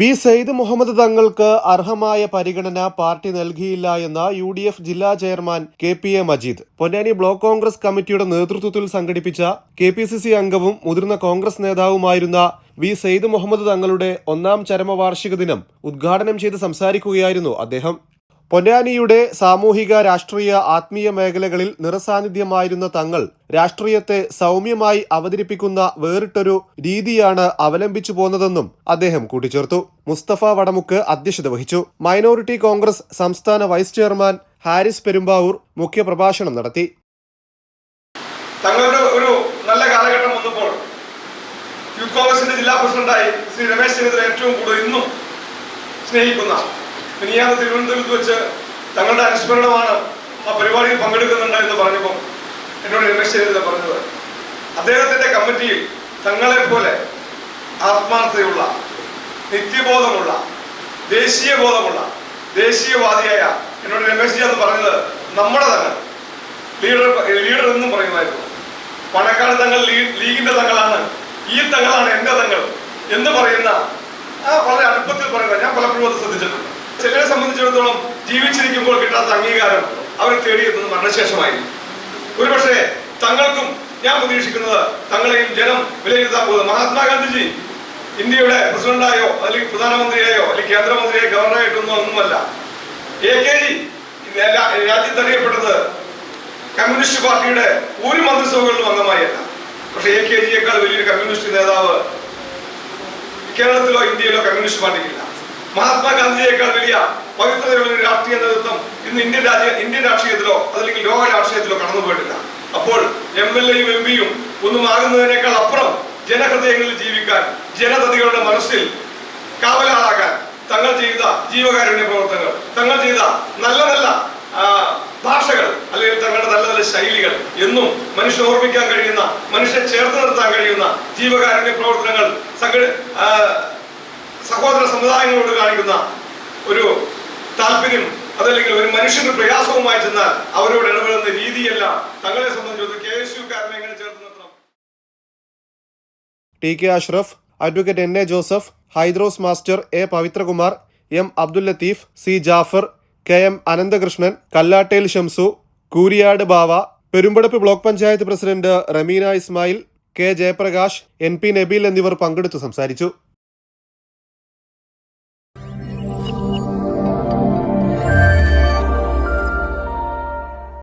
V Syed Muhammad തങ്ങൾക്ക് അർഹമായ പരിഗണന പാർട്ടി നൽകിയില്ല എന്ന UDF ജില്ലാ chairman KPA Majeed. Ponnani block Congress കമ്മിറ്റിയുടെ നേതൃത്വത്തിൽ സംഘടിപ്പിച്ച KPCC അംഗവും മുതിർന്ന കോൺഗ്രസ് നേതാവുമായിരുന്ന വി സെയ്ദ് മുഹമ്മദ് തങ്ങളുടെ 1ാം ചരമവാർഷിക ദിനം ഉദ്ഘാടനം ചെയ്ത് സംസാരിക്കുകയായിരുന്നു അദ്ദേഹം. പൊന്നാനിയുടെ സാമൂഹിക, രാഷ്ട്രീയ, ആത്മീയ മേഖലകളിൽ നിറസാന്നിധ്യമായിരുന്ന തങ്ങൾ രാഷ്ട്രീയത്തെ സൗമ്യമായി അവതരിപ്പിക്കുന്ന വേറിട്ടൊരു രീതിയാണ് അവലംബിച്ചു പോന്നതെന്നും അദ്ദേഹം കൂട്ടിച്ചേർത്തു. മുസ്തഫ വടമുക്ക് അധ്യക്ഷത വഹിച്ചു. മൈനോറിറ്റി കോൺഗ്രസ് സംസ്ഥാന വൈസ് ചെയർമാൻ ഹാരിസ് പെരുമ്പാവൂർ മുഖ്യപ്രഭാഷണം നടത്തി. തങ്ങളുടെ ഒരു നല്ല കാലഘട്ടം വന്നപ്പോൾ യൂത്ത് കോൺഗ്രസിന്റെ ജില്ലാ പ്രസിഡന്റായി ശ്രീ രമേശ് ചെന്നിത്തല ഏറ്റവും കൂടുതൽ ഇന്നും സ്നേഹിക്കുന്ന മിനിയാന്ന് തിരുവനന്തപുരത്ത് വെച്ച് തങ്ങളുടെ അനുസ്മരണമാണ് ആ പരിപാടിയിൽ പങ്കെടുക്കുന്നുണ്ട് എന്ന് പറഞ്ഞപ്പോൾ എന്നോട് രമേശ് ചെന്നിത്തല പറഞ്ഞത്, അദ്ദേഹത്തിന്റെ കമ്മിറ്റിയിൽ തങ്ങളെ പോലെ ആത്മാർത്ഥതയുള്ള, നിത്യബോധമുള്ള, ദേശീയവാദിയായ എന്നോട് രമേശ് ജി എന്ന് പറഞ്ഞത് നമ്മുടെ തങ്ങൾ ലീഡർ എന്നും പറയുമായിരുന്നു. പണക്കാട് തങ്ങൾ ലീഗിന്റെ തങ്ങളാണ്, ഈ തങ്ങളാണ് എന്റെ തങ്ങൾ എന്ന് പറയുന്ന വളരെ അടുപ്പത്തിൽ പറയുന്നത് ഞാൻ പലപ്പോഴും അത് ശ്രദ്ധിച്ചിട്ടുണ്ട്. ചിലരെ സംബന്ധിച്ചിടത്തോളം ജീവിച്ചിരിക്കുമ്പോൾ കിട്ടാത്ത അംഗീകാരം അവർ തേടിയെത്തുന്നത് മരണശേഷമായി. ഒരുപക്ഷെ തങ്ങൾക്കും ഞാൻ പ്രതീക്ഷിക്കുന്നത് തങ്ങളെയും ജനം വിലയിരുത്താൻ പോകുന്നത് മഹാത്മാഗാന്ധിജി ഇന്ത്യയുടെ പ്രസിഡന്റായോ അല്ലെങ്കിൽ പ്രധാനമന്ത്രിയായോ അല്ലെങ്കിൽ കേന്ദ്രമന്ത്രിയായോ ഗവർണറായിട്ടൊന്നും ഒന്നുമല്ല. AKG രാജ്യത്തറിയപ്പെട്ടത് കമ്മ്യൂണിസ്റ്റ് പാർട്ടിയുടെ ഒരു മന്ത്രിസഭകളിലും അംഗമായല്ല. പക്ഷെ AKGയേക്കാൾ വലിയൊരു കമ്മ്യൂണിസ്റ്റ് നേതാവ് കേരളത്തിലോ ഇന്ത്യയിലോ കമ്മ്യൂണിസ്റ്റ് പാർട്ടിക്കില്ല. മഹാത്മാഗാന്ധിയേക്കാൾ വലിയ പവിത്രതയുള്ള ഒരു രാഷ്ട്രീയ നേതൃത്വം ഇന്ന് ഇന്ത്യൻ രാഷ്ട്രീയത്തിലോ അതല്ലെങ്കിൽ ലോക രാഷ്ട്രീയത്തിലോ കടന്നുപോയിട്ടില്ല. അപ്പോൾ MLAയും MP യും ഒന്നും ആകുന്നതിനേക്കാൾ അപ്പുറം ജനഹൃദയങ്ങളിൽ ജീവിക്കാൻ, ജനതതികളുടെ മനസ്സിൽ കാവലാളാകാൻ തങ്ങൾ ചെയ്ത ജീവകാരുണ്യ പ്രവർത്തനങ്ങൾ, തങ്ങൾ ചെയ്ത നല്ല നല്ല ഭാഷകൾ അല്ലെങ്കിൽ തങ്ങളുടെ നല്ല നല്ല ശൈലികൾ എന്നും മനുഷ്യനെ ഓർമ്മിക്കാൻ കഴിയുന്ന, മനുഷ്യനെ ചേർത്ത് നിർത്താൻ കഴിയുന്ന ജീവകാരുണ്യ പ്രവർത്തനങ്ങൾ സഹോദര സമുദായങ്ങളോട് കാണിക്കുന്ന ഒരു താല്പര്യം, അതല്ലെങ്കിൽ ഒരു മനുഷ്യന് പ്രയാസവുമായി ചെന്നാൽ അവരോട് ഇടപെടുന്ന രീതിയെല്ലാം തങ്ങളെ സംബന്ധിച്ച് KSUക്കാരനെ എങ്ങനെ ചേർത്ത് നിർത്തണം. TK Ashraf, advocate NA Joseph, Hydros master, A Pavithrakumar, M Abdul Latheef, C Jafar, KM Ananthakrishnan, Kallattel Shamsu, Kooriyad Bava, Perumpadappu block panchayat president Ramina Ismail, K Jayaprakash, NP Nabeel എന്നിവർ പങ്കെടുത്തു സംസാരിച്ചു.